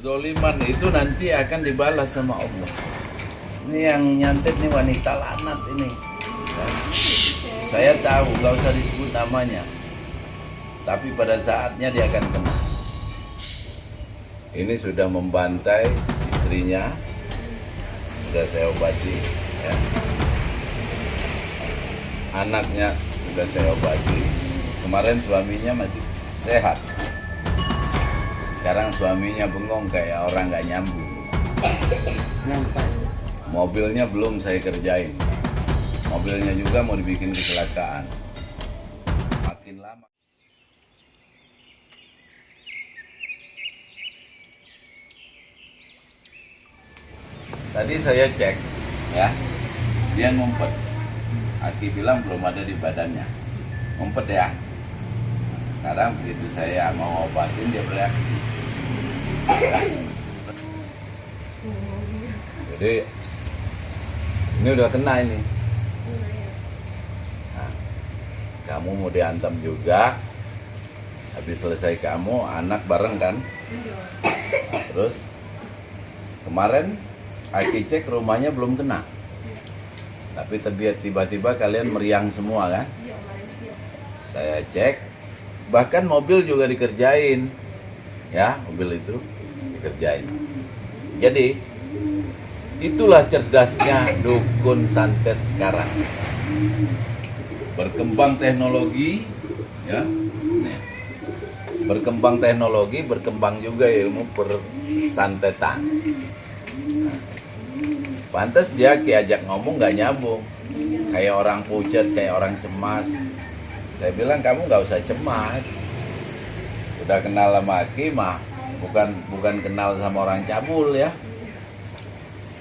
Kezoliman itu nanti akan dibalas sama Allah. Ini yang nyantet nih wanita laknat ini. Ya. Saya tahu, nggak usah disebut namanya. Tapi pada saatnya dia akan kena. Ini sudah membantai istrinya. Sudah saya obati. Ya. Anaknya sudah saya obati. Kemarin suaminya masih sehat. Sekarang suaminya bengong kayak orang gak nyambung. Mobilnya belum saya kerjain. Mobilnya juga mau dibikin kecelakaan. Makin lama. Tadi saya cek, ya, dia ngumpet. Aki bilang belum ada di badannya. Ngumpet ya. Sekarang begitu saya mau obatin dia bereaksi. Jadi ini udah kena ini. Nah, kamu mau dihantam juga. Habis selesai kamu, anak bareng kan? Nah, terus kemarin Aki cek rumahnya belum kena. Tapi tiba-tiba kalian meriang semua kan? Saya cek. Bahkan mobil juga dikerjain, ya, mobil itu dikerjain. Jadi itulah cerdasnya dukun santet sekarang. Berkembang teknologi, ya, nih. Berkembang teknologi, berkembang juga ilmu persantetan. Nah, pantas dia diajak ngomong nggak nyambung, kayak orang pucat, kayak orang cemas. Saya bilang kamu nggak usah cemas, udah kenal sama Aki mah bukan kenal sama orang cabul ya,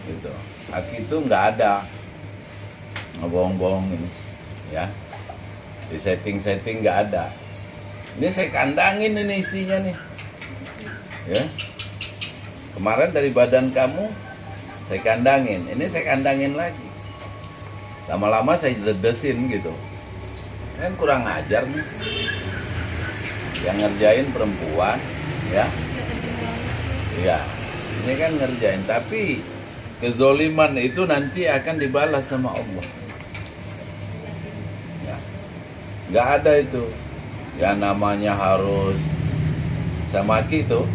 gitu. Aki itu nggak ada ngebohong-bohong ini, ya, di setting nggak ada. Ini saya kandangin ini isinya nih, ya. Kemarin dari badan kamu saya kandangin, ini saya kandangin lagi. Lama-lama saya dedesin gitu. Kan kurang ajar nih, yang ngerjain perempuan, ya, iya, ini kan ngerjain, tapi kezoliman itu nanti akan dibalas sama Allah. Ya. Nggak ada itu, ya namanya harus sama gitu,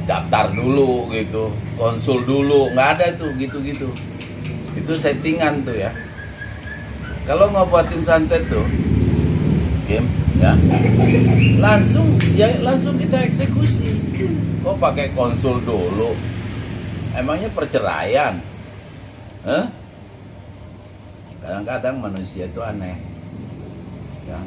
daftar dulu gitu, konsul dulu, nggak ada tuh gitu-gitu, itu settingan tuh ya. Kalau ngobatin santet tuh, Kim, ya, langsung kita eksekusi. Kok pakai konsul dulu? Emangnya perceraian? Kadang-kadang manusia itu aneh. Ya.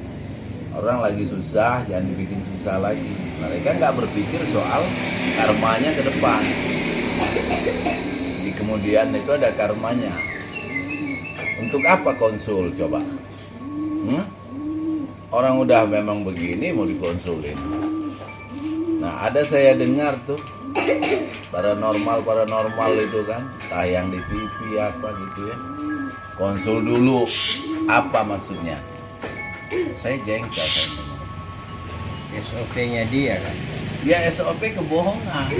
Orang lagi susah, jangan dibikin susah lagi. Mereka nggak berpikir soal karmanya ke depan. Di kemudian itu ada karmanya. Untuk apa konsul coba? Orang udah memang begini mau dikonsulin. Nah, ada saya dengar tuh paranormal itu kan tayang di TV apa gitu ya. Konsul dulu. Apa maksudnya? Saya jengkel saya dengar. SOP-nya dia kan? Ya SOP kebohongan.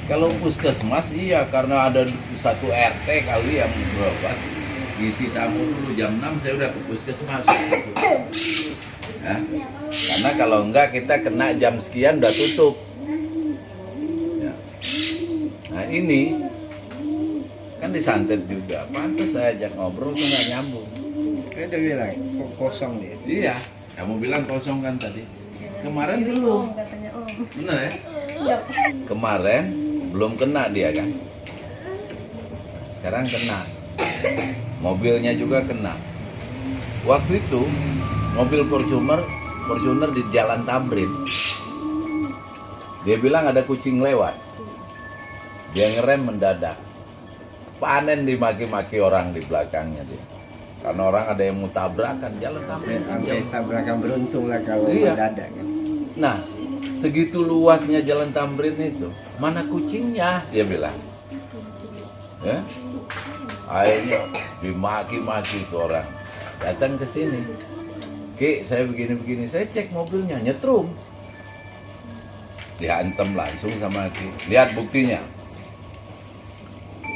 Kalau puskesmas iya karena ada satu RT kali yang berobat. Isi tamu dulu jam 6 saya udah ke puskesmas gitu. Ya. Karena kalau enggak kita kena jam sekian udah tutup. Ya. Nah ini kan disantet juga. Pantes saya ajak ngobrol tuh nggak nyambung. Dia bilang kok kosong dia. Iya, kamu bilang kosong kan tadi. Kemarin belum. Benar ya? Kemarin belum kena dia kan. Sekarang kena. Mobilnya juga kena. Waktu itu mobil Fortuner di Jalan Tamrin. Dia bilang ada kucing lewat. Dia ngerem mendadak. Panen dimaki-maki orang di belakangnya dia. Karena orang ada yang mau tabrakan Jalan Tamrin. Sampai tabrakan beruntung lah kalau Iya. mendadak kan. Nah, segitu luasnya Jalan Tamrin itu, mana kucingnya? Dia bilang. Ya. Akhirnya dimaki-maki ke orang. Datang ke sini. Ki, saya begini-begini. Saya cek mobilnya, nyetrum. dihantam langsung sama Ki. Lihat buktinya.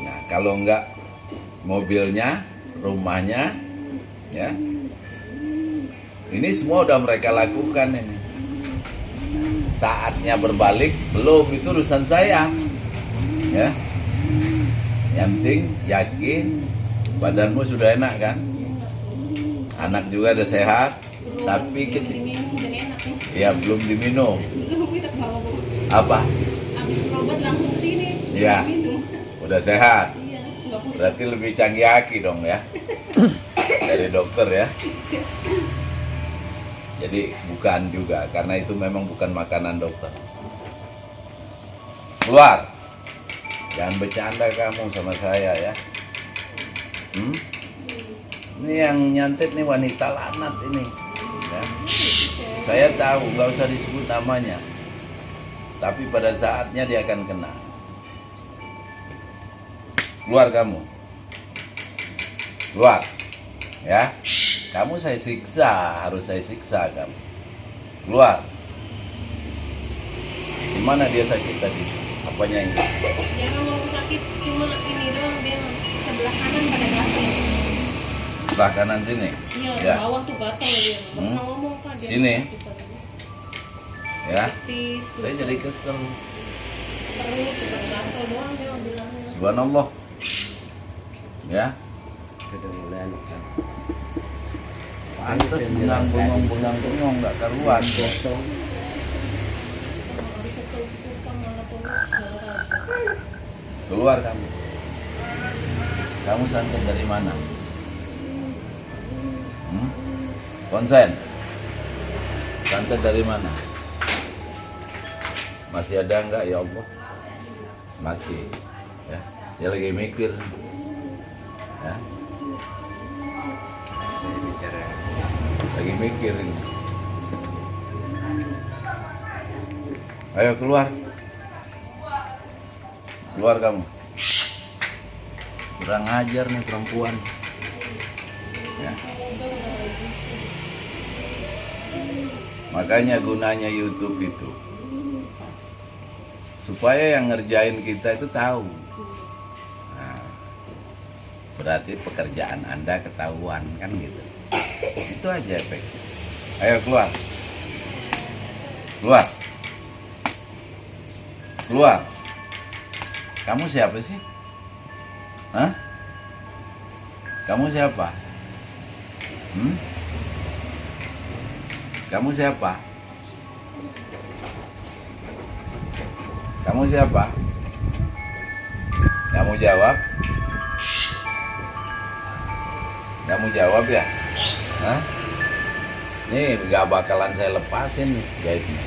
Nah, kalau enggak mobilnya, rumahnya, ya. Ini semua udah mereka lakukan ini. Saatnya berbalik belum, itu urusan saya. Ya. Yang penting yakin badanmu sudah enak kan? Anak juga udah sehat, tapi diminum dan enak ya. ya belum diminum. Belum kita bawa Apa? habis berobat langsung sini. Iya. Minum. Udah sehat. Iya, nggak pusing. Berarti lebih canggih Aki dong ya. Dari dokter ya. Jadi bukan juga, karena itu memang bukan makanan dokter. Keluar. Jangan bercanda kamu sama saya ya. Ini yang nyantet nih wanita lanat ini. Ya. Saya tahu, nggak usah disebut namanya. Tapi pada saatnya dia akan kena. Keluar kamu. Keluar. Ya. Kamu saya siksa, harus saya siksa kamu. Keluar. Di mana dia sakit tadi? Apanya ini? Dia nggak mau sakit, cuma ini doang, dia sebelah kanan pada gatal. Sebelah kanan sini. Iya, Ya. bawah tuh gatal dia. Nggak pernah ngomong kan dia. Sini. sakit tadi. Ya. Petis, Saya jadi kesel. perut juga gatal doang dia bilangnya. Subhanallah. Ya. Sudah mulai anu kan. Pantes bengang-bengong nggak karuan. Kosong. Harus sekul-sekul malah tuh olahraga. Keluar kamu. Kamu santet dari mana? Konsen. Santet dari mana? Masih ada nggak ya Allah? Masih. Ya. Dia lagi mikir. Ya. Saya bicara. Lagi mikir ini. Ayo keluar. Keluar kamu. Kurang ajar nih perempuan. Ya. Makanya gunanya YouTube itu supaya yang ngerjain kita itu tahu. Nah, berarti pekerjaan Anda ketahuan kan gitu. Itu aja efek. Ayo keluar. Keluar. Keluar. Kamu siapa sih? Hah? Kamu siapa? Kamu siapa? Kamu siapa? Kamu jawab? Kamu jawab ya? Hah? Nih gak bakalan saya lepasin nih gaibnya.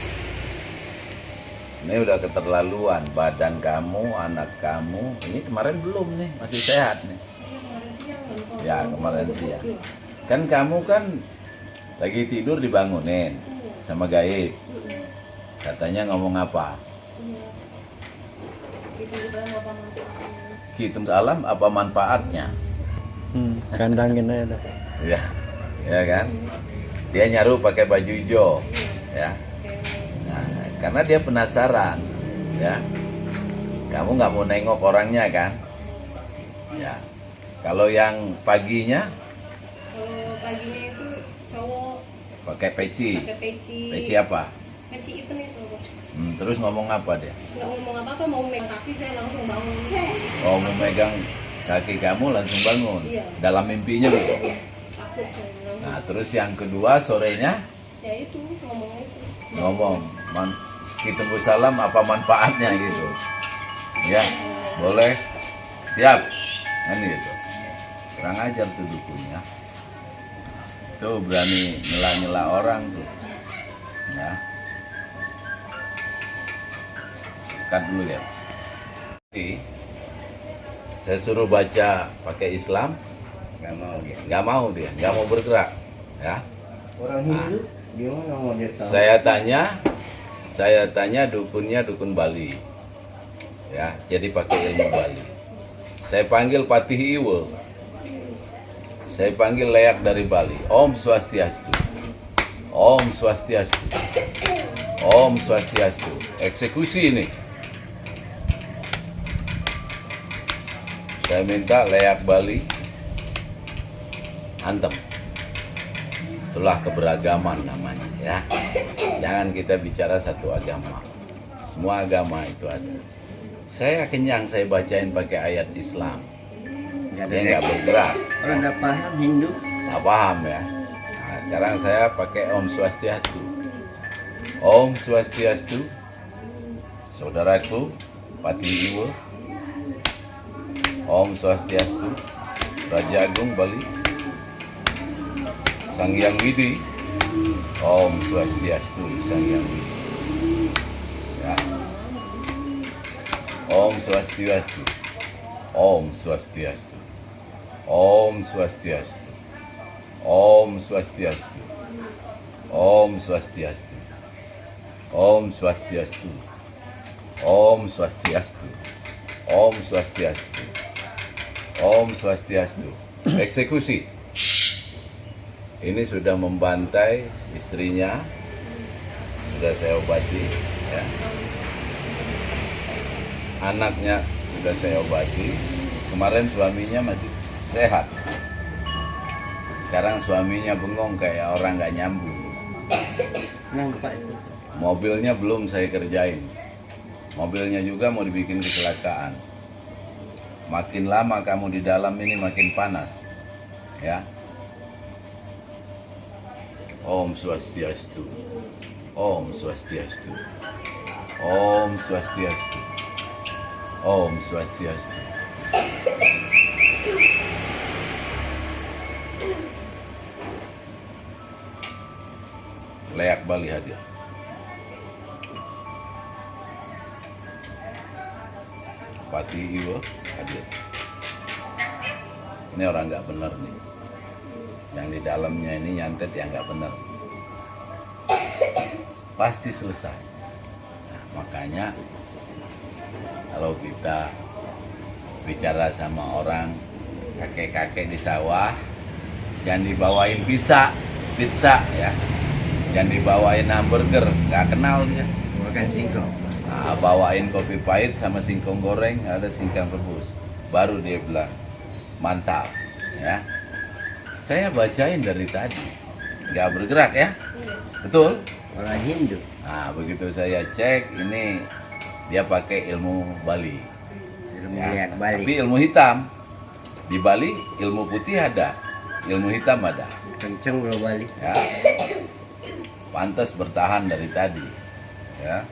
Ini udah keterlaluan, badan kamu, anak kamu. Ini kemarin belum nih, masih sehat nih. Ya kemarin siang. Kan kamu kan lagi tidur dibangunin sama gaib. Katanya ngomong apa? Hitung salam apa manfaatnya? Kandangin aja dah. Ya, ya kan? Dia nyaru pakai baju hijau, ya. Nah, karena dia penasaran, ya. Kamu nggak mau nengok orangnya kan? Ya. Kalau yang paginya Kalau paginya itu cowok pakai peci. pakai peci. Peci apa? Peci hitam itu. Terus ngomong apa dia? Nggak ngomong apa-apa, mau megang kaki saya langsung bangun. Oh, mau megang kaki kamu langsung bangun. Iya. Dalam mimpinya gitu. Takut saya bilang. Nah, terus yang kedua sorenya Ya itu ngomong itu. ngomong, kita salam apa manfaatnya gitu. Ya, boleh. Siap. Kan gitu. Kurang ajar tuh dukunnya. Tuh berani nyela-nyela orang tuh. Ya. Cut dulu ya. Jadi, saya suruh baca pakai Islam, Nggak mau dia. nggak mau bergerak, ya. Orang Hindu gimana mau dia tahu? Saya tanya dukunnya dukun Bali, ya. Jadi pakai ilmu Bali. Saya panggil Patih Iwo, saya panggil leak dari Bali. Om Swastiastu, Om Swastiastu, Om Swastiastu. eksekusi ini. Saya minta Leak Bali antem. Itulah keberagaman namanya ya. Jangan kita bicara satu agama. Semua agama itu ada. Saya kenyang saya bacain pakai ayat Islam. Nggak ada Dia nggak bergerak. Orang nggak paham Hindu. Nggak paham ya. Nah, sekarang saya pakai Om Swastiastu. Om Swastiastu. Saudaraku, Pati Iwo. Om Swastiastu. Raja Agung Bali. Sang Hyang Widi. Om Swastiastu Sang Hyang Widi. Ya. Om Swastiastu. Om Swastiastu. Om Swastiastu. Om Swastiastu. Om Swastiastu. Om Swastiastu. Om Swastiastu. Om Swastiastu. Om Swastiastu. Eksekusi. Ini sudah membantai istrinya. Sudah saya obati ya. Anaknya sudah saya obati. Kemarin suaminya masih sehat. Sekarang suaminya bengong kayak orang nggak nyambung. Kenapa itu? Mobilnya belum saya kerjain. Mobilnya juga mau dibikin kecelakaan. Makin lama kamu di dalam ini makin panas. Ya. Om Swastiastu. Om Swastiastu. Om Swastiastu. Om Swastiastu. Leak Bali hadir. Pati Iwo hadir. Ini orang nggak benar nih. Yang di dalamnya ini nyantet yang nggak benar. Pasti selesai. Nah, makanya kalau kita bicara sama orang kakek-kakek di sawah, jangan dibawain pizza ya. Jangan dibawain hamburger, nggak kenal dia. Makan singkong. Nah, bawain kopi pahit sama singkong goreng, ada singkong rebus. Baru dia bilang, mantap. Ya. Saya bacain dari tadi, nggak bergerak ya. Betul? Orang Hindu. Nah, begitu saya cek, ini dia pakai ilmu Bali. Ilmu Ya, Leak Bali. tapi ilmu hitam. Di Bali ilmu putih ada, ilmu hitam ada. Kenceng kalau Bali. Ya. Pantas bertahan dari tadi. Ya.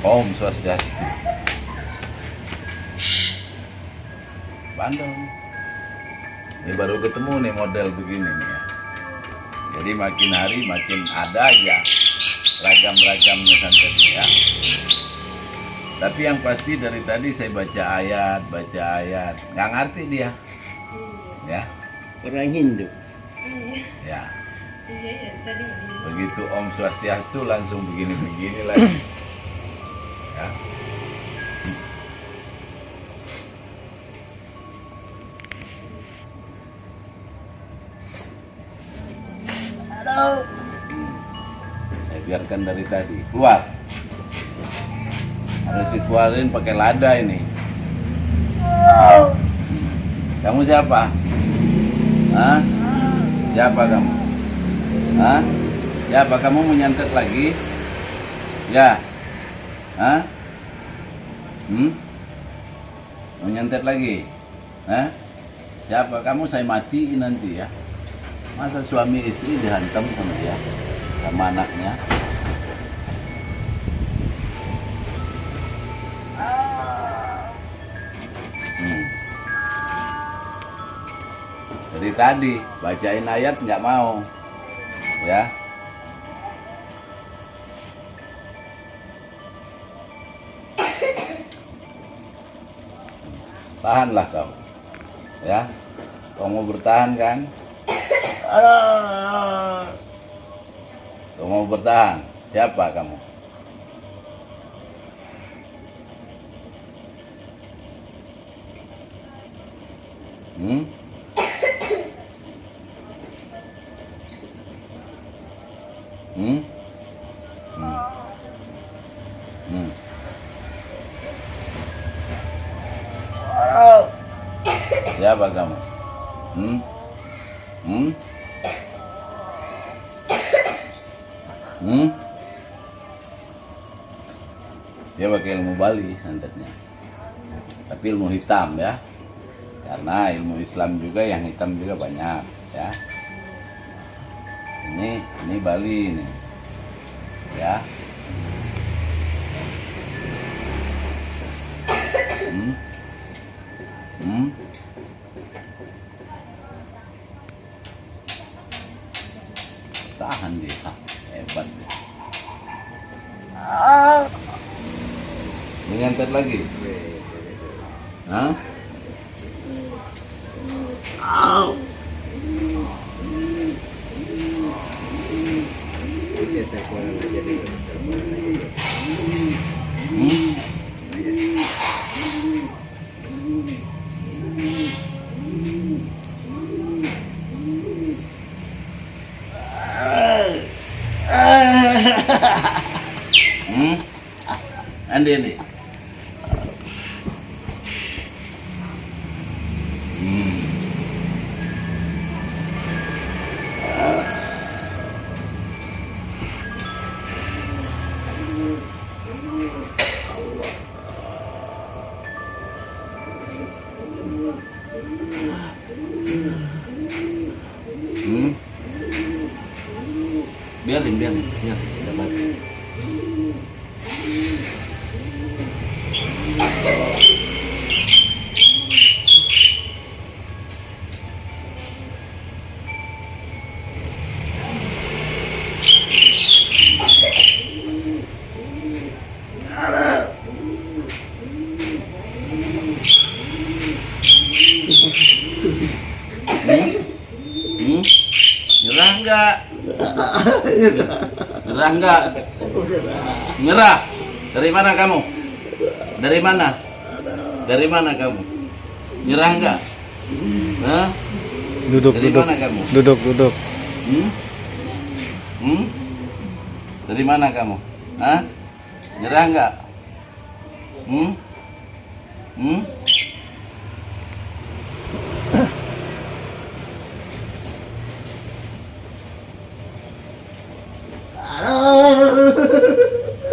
Om Swastiastu. Bandel. Ini baru ketemu nih model begini nih ya. Jadi makin hari makin ada aja ragam-ragamnya santet ya. Tapi yang pasti dari tadi saya baca ayat, nggak ngerti dia, ya, Orang Hindu. ya. Iya ya tadi. Begitu Om Swastiastu langsung begini-begini lagi, ya. Saya biarkan dari tadi keluar. Harus dikeluarin pakai lada ini. Kamu siapa? Hah? Siapa kamu? Hah? Siapa kamu menyantet lagi? Ya. Hah? Mau nyantet lagi? Hah? Siapa kamu? Saya matiin nanti ya. Masa suami istri dihantam sama dia, sama anaknya? Dari tadi bacain ayat nggak mau, ya. Tahanlah kau, ya. Kau mau bertahan kan? Kau mau bertahan? Siapa kamu? Hmm? Hmm? Hmm. Hmm. Siapa kamu? Hmm? Hmm? Hmm? Dia pakai ilmu Bali santetnya. Tapi ilmu hitam ya. Karena ilmu Islam juga yang hitam juga banyak ya. Ini Bali ini. Ya. Hmm? Hmm? Tahan dia, hebat dia. Ini ngantet lagi? Hah? Bisa terkurang aja dulu. Terkurang aja dulu. Hmm? Hmm? Andi. Hmm. Hmm? Biarin, dapat. Hmm? Nyerah enggak? Nyerah enggak? Nyerah? Dari mana kamu? Dari mana? Dari mana kamu? Nyerah enggak? Hah? Duduk, Dari duduk. mana kamu? Duduk. Hmm? Hmm? Dari mana kamu? Hah? Nyerah enggak? Hmm? Hmm?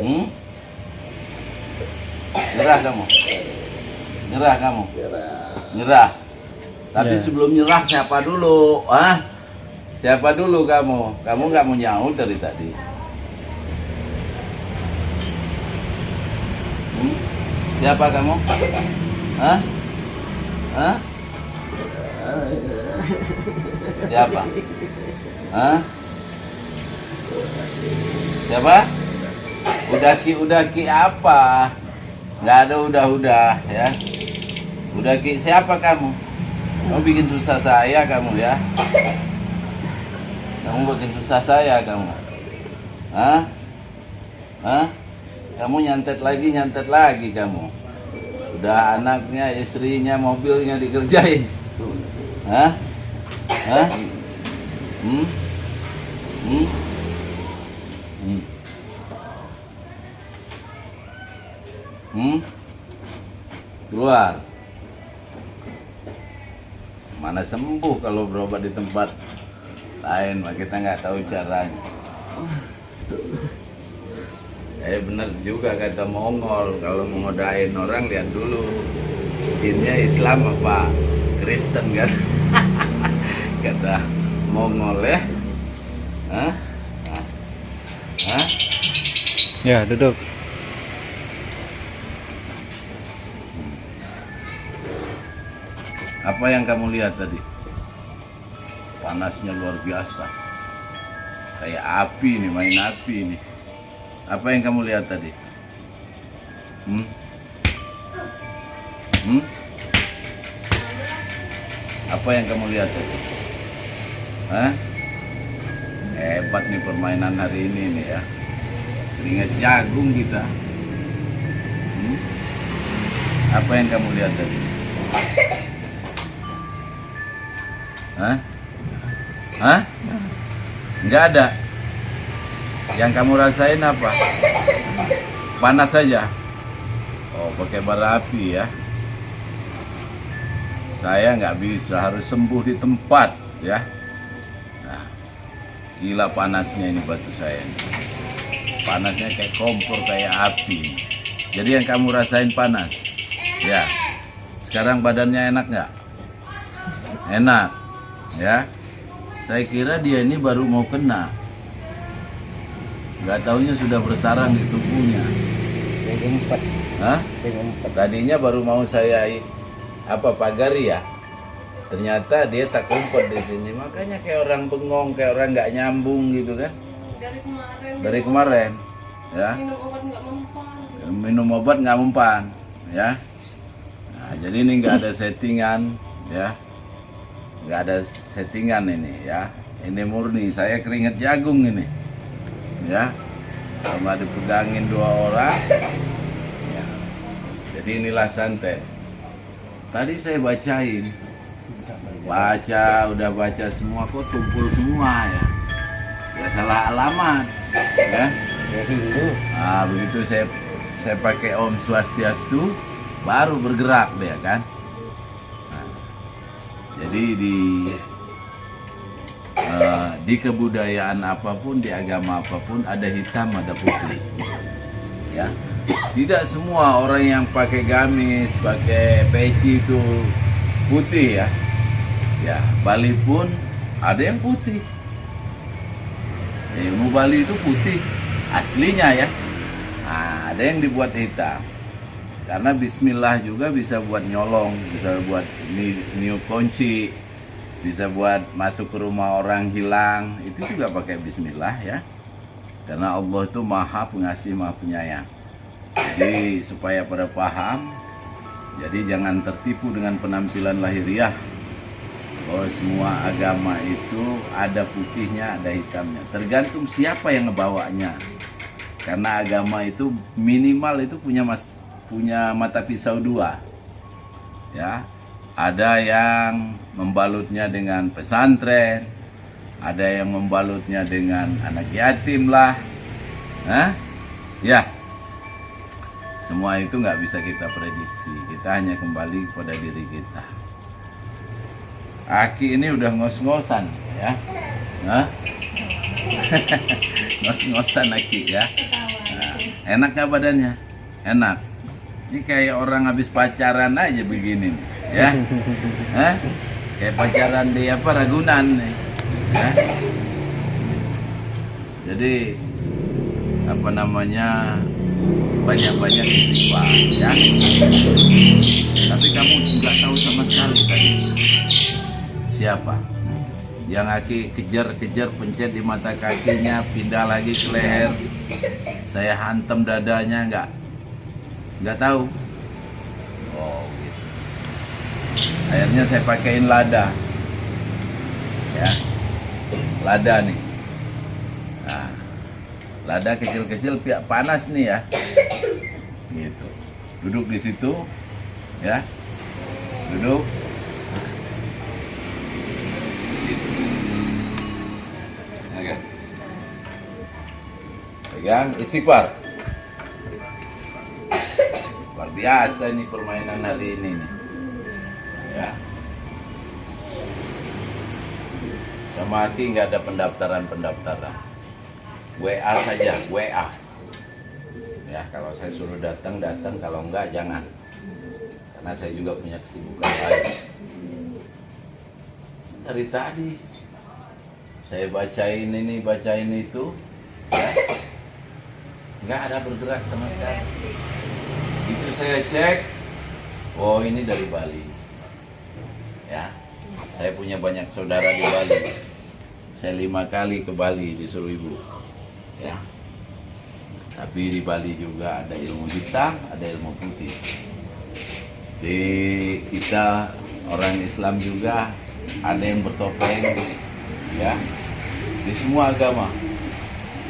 Hmm? Nyerah kamu? Nyerah kamu? Nyerah. Tapi Ya. sebelum nyerah siapa dulu? Ah? Siapa dulu kamu? Kamu nggak mau nyaut dari tadi. Hmm? Siapa kamu? Hah? Hah? Siapa? Hah? Siapa? Udaki apa? Nggak ada udah ya. Udaki siapa kamu? Kamu bikin susah saya kamu ya. Kamu bikin susah saya kamu. Hah? Hah? Kamu nyantet lagi kamu. Udah anaknya, istrinya, mobilnya dikerjain. Hah? Hah? Hmm? Hmm? Hmm? Hmm? Keluar. Mana sembuh kalau berobat di tempat lain, mah kita nggak tahu caranya. Bener juga kata Mongol, kalau mau ngodain orang lihat dulu jinnya Islam apa Kristen kan. Kata Mongol ya. Hah? Hah? Hah? Ya, duduk. Apa yang kamu lihat tadi? Panasnya luar biasa. Kayak api nih, main api ini. Apa yang kamu lihat tadi? Hmm? Hmm? Apa yang kamu lihat tadi? Hah? Hebat nih permainan hari ini nih ya. Keringat jagung kita. Hmm? Apa yang kamu lihat tadi? Hah? Hah? Nggak ada. Yang kamu rasain apa? Panas saja. Oh, pakai bara api ya. Saya nggak bisa, harus sembuh di tempat ya. Nah, gila panasnya ini batu saya ini. Panasnya kayak kompor, kayak api. Jadi yang kamu rasain panas. Ya. Sekarang badannya enak nggak? Enak. Ya. Saya kira dia ini baru mau kena. Nggak taunya sudah bersarang di tubuhnya. Yang keempat. Hah? Yang keempat. Tadinya baru mau saya pagari ya. Ternyata dia tak kumpet di sini. Makanya kayak orang bengong, kayak orang nggak nyambung gitu kan. Dari kemarin, ya. minum obat nggak mempan. Minum obat nggak mempan, ya. Nah, jadi ini nggak ada settingan, ya. Nggak ada settingan ini, ya. Ini murni. Saya keringet jagung ini, ya. Sama dipegangin 2 orang. Ya. Jadi inilah santet. Tadi saya bacain, udah baca semua, kok tumpul semua ya. Ya salah alamat, ya. Ya Hindu. Nah, begitu saya pakai Om Swastiastu, baru bergerak dia kan. Nah, jadi di kebudayaan apapun, di agama apapun ada hitam, ada putih, ya. Tidak semua orang yang pakai gamis, pakai peci itu putih ya. Ya, Bali pun ada yang putih. Ilmu Bali itu putih aslinya ya. Nah, ada yang dibuat hitam. Karena bismillah juga bisa buat nyolong, bisa buat niup kunci, bisa buat masuk ke rumah orang hilang, itu juga pakai bismillah ya. Karena Allah itu Maha Pengasih, Maha Penyayang. Jadi supaya pada paham, jadi jangan tertipu dengan penampilan lahiriah. Bahwa semua agama itu ada putihnya, ada hitamnya. Tergantung siapa yang ngebawanya. Karena agama itu minimal itu punya mata pisau 2. Ya, ada yang membalutnya dengan pesantren, ada yang membalutnya dengan anak yatim lah. Hah? Ya. Semua itu nggak bisa kita prediksi. Kita hanya kembali kepada diri kita. Aki ini udah ngos-ngosan ya. Hah? Ngos-ngosan Aki ya. Nah, enak nggak badannya? Enak. Ini kayak orang habis pacaran aja begini nih, ya. Hah? Kayak pacaran di Ragunan nih. Ya. Jadi banyak-banyak istighfar ya. Tapi kamu nggak tahu sama sekali tadi siapa yang Aki kejar-kejar, pencet di mata kakinya, pindah lagi ke leher, saya hantam dadanya, nggak tahu. Oh gitu. Akhirnya saya pakaiin lada ya, lada nih. Nah, lada kecil-kecil, panas nih ya. Gitu. Duduk di situ, ya. Duduk. Gitu. Oke. Pegang, istighfar. Luar biasa nih permainan hari ini nih. Ya. Sama Aki nggak ada pendaftaran. WA saja, WA. Ya, kalau saya suruh datang, kalau enggak jangan. Karena saya juga punya kesibukan lain. Dari tadi saya bacain ini, bacain itu, ya. Nggak ada bergerak sama sekali. Itu saya cek, oh ini dari Bali. Ya, saya punya banyak saudara di Bali. Saya 5 kali ke Bali disuruh ibu. Ya. Tapi di Bali juga ada ilmu hitam, ada ilmu putih. Di kita orang Islam juga ada yang bertopeng, ya. Di semua agama.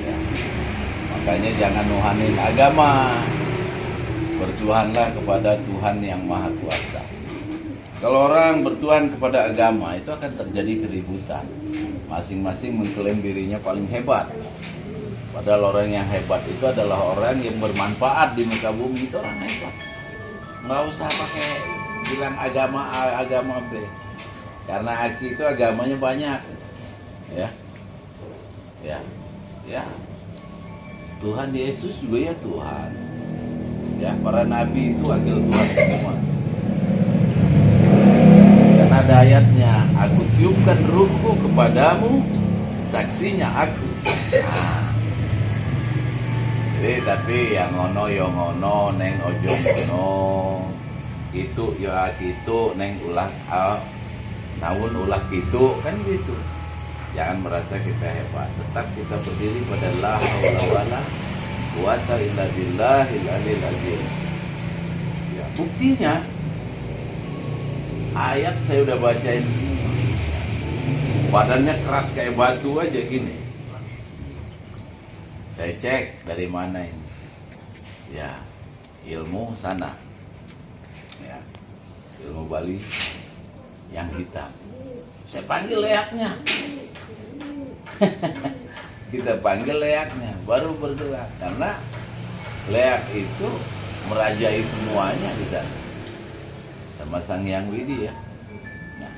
Ya. Makanya jangan nuhanin agama. Bertuhanlah kepada Tuhan yang Maha Kuasa. Kalau orang bertuhan kepada agama itu akan terjadi keributan. Masing-masing mengklaim dirinya paling hebat. Padahal orang yang hebat itu adalah orang yang bermanfaat di muka bumi, itu orang hebat. Nggak usah pakai bilang agama B. Karena Aki itu agamanya banyak. Ya. Ya. Ya. Tuhan Yesus juga ya Tuhan. Ya, para nabi itu wakil Tuhan semua. Karena ada ayatnya, aku tiupkan ruhku kepadamu, saksinya aku. Nah. Jadi tapi yang ngono yo ngono, neng ojo ngono. Itu ya gitu, neng ulah namun ulah gitu, kan gitu. Jangan merasa kita hebat, tetap kita berdiri pada la haula wala quwata illa billahil aliyil azim. Ya, buktinya ayat saya udah bacain semua. Badannya keras kayak batu aja gini. Saya cek dari mana ini. Ya, ilmu sana. Ya, ilmu Bali yang hitam. Saya panggil leaknya. Kita panggil leaknya, baru bergerak. Karena leak itu merajai semuanya di sana. Sama Sang Hyang Widi ya. Nah,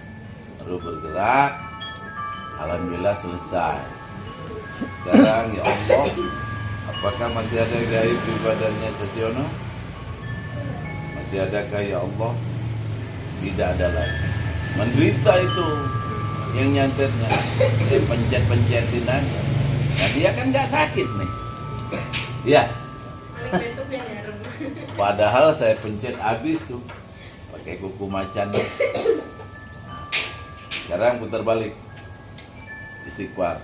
baru bergerak. Alhamdulillah selesai. Sekarang ya Allah, apakah masih ada gaib di badannya Casiono? Masih adakah ya Allah? Tidak ada lagi. Menderita itu yang nyantetnya. Saya pencet-pencetin aja. Nah dia kan nggak sakit nih. Ya. Paling besok ya nyarem. Padahal saya pencet habis tuh. Pakai kuku macan. Sekarang putar balik. Istighfar.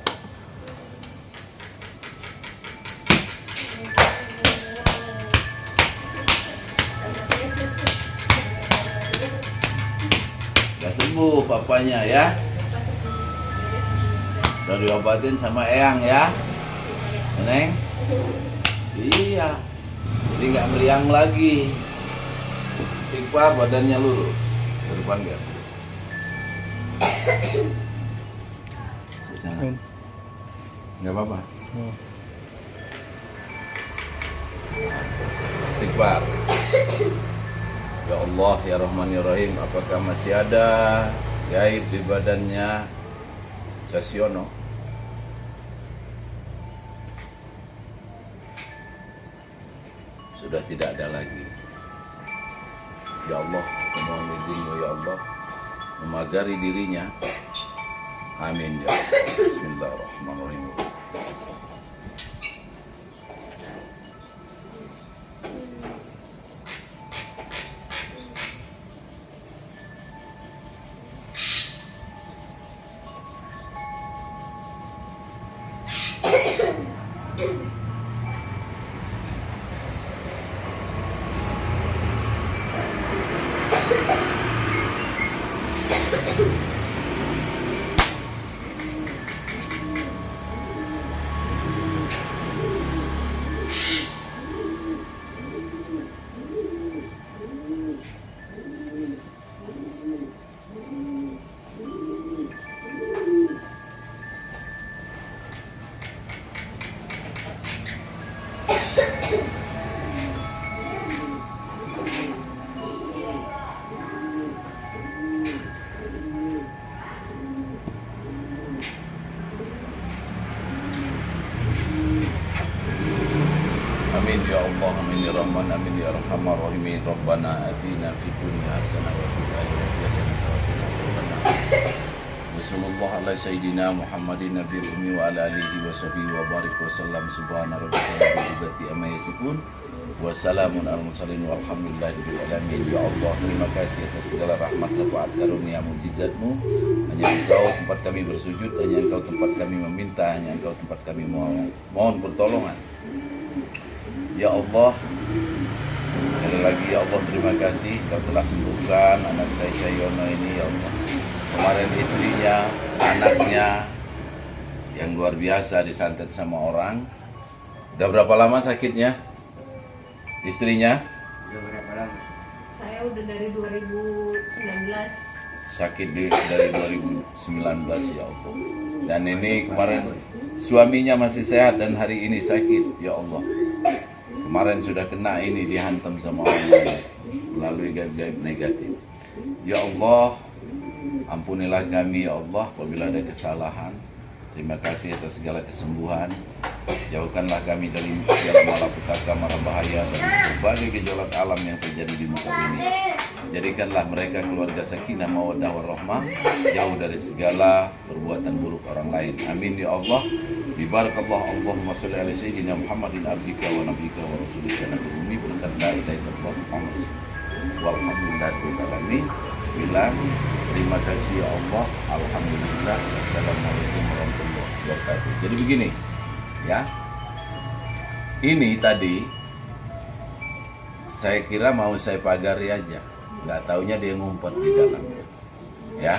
Udah sembuh papanya ya. Udah diobatin sama Eyang ya. Neng? Iya. Jadi nggak meriang lagi. Istighfar, badannya lurus. Ke depan nggak? Di sana. Nggak apa-apa. Istighfar. Ya Allah, ya Rahman, ya Rahim, apakah masih ada gaib di badannya Casiono? Sudah tidak ada lagi. Ya Allah, mohon izin-Mu ya Allah, memagari dirinya. Amin ya Allah. Bismillahirrahmanirrahim. Amin ya Allah, amin ya Rahman, amin ya Arhamar Rahimin. Rabbana atina fid dunya hasanah wa fil akhirati hasanah wa qina adzabannar. Wassallallahu ala sayyidina Muhammadin nabiyil ummi wa ala alihi wa sahbihi wa barik wa sallam. Subhana rabbika rabbil izzati amma yasifun wa salamun alal mursalin walhamdulillahi rabbil alamin. Ya Allah, terima kasih atas segala rahmat syafaat karunia mukjizat-Mu. Hanya Engkau tempat kami bersujud, hanya Engkau tempat kami meminta, hanya Engkau tempat kami mohon pertolongan. Ya Allah, sekali lagi ya Allah, terima kasih Kau telah sembuhkan anak saya Cayono ini ya Allah. Kemarin istrinya, anaknya yang luar biasa disantet sama orang. Udah berapa lama sakitnya? Istrinya? Udah berapa lama? Saya Saya udah dari 2019. Sakit dari 2019 ya Allah. Dan ini kemarin suaminya masih sehat dan hari ini sakit ya Allah. Kemarin sudah kena ini, dihantam sama Allah melalui gaib-gaib negatif. Ya Allah, ampunilah kami ya Allah apabila ada kesalahan. Terima kasih atas segala kesembuhan. Jauhkanlah kami dari segala malapetaka, mara bahaya dan berbagai gejolak alam yang terjadi di muka bumi. Jadikanlah mereka keluarga sakinah mawaddah warahmah, jauh dari segala perbuatan buruk orang lain. Amin ya Allah. Bibarakallah Allahumma sholli ala sayyidina Muhammadin abdika wa nabiyika wa rasulika nabi ummi berkat la ilaha illallah Muhammad walhamdulillahirabbil alamin. Bilang terima kasih ya Allah, alhamdulillah, assalamualaikum warahmatullahi wabarakatuh. Jadi begini ya, ini tadi saya kira mau saya pagari aja, nggak taunya dia ngumpet di dalamnya ya,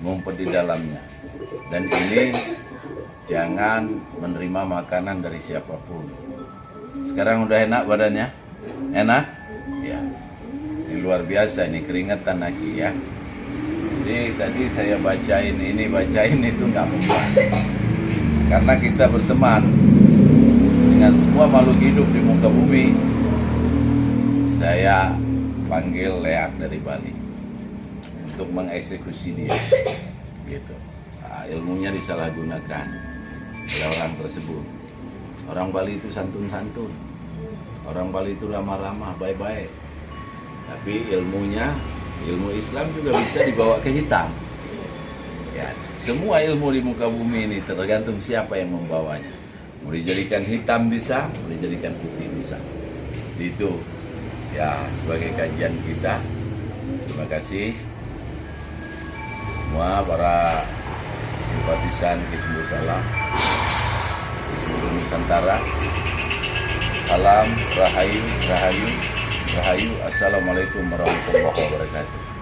ngumpet di dalamnya. Dan ini jangan menerima makanan dari siapapun. Sekarang udah enak badannya? Enak? Ya. Ini luar biasa, ini keringetan lagi ya. Jadi tadi saya bacain itu nggak mudah. Karena kita berteman dengan semua makhluk hidup di muka bumi. Saya panggil leak dari Bali untuk mengeksekusi dia. Gitu. Nah, ilmunya disalahgunakan oleh orang tersebut. Orang Bali itu santun-santun. Orang Bali itu ramah-ramah, baik-baik. Tapi ilmu Islam juga bisa dibawa ke hitam. Ya, semua ilmu di muka bumi ini tergantung siapa yang membawanya. Mau dijadikan hitam bisa, mau dijadikan putih bisa. Itu ya sebagai kajian kita. Terima kasih semua para simpatisan Hizbus Salam di seluruh Nusantara. Salam, rahayu, rahayu, rahayu. Assalamualaikum warahmatullahi wabarakatuh.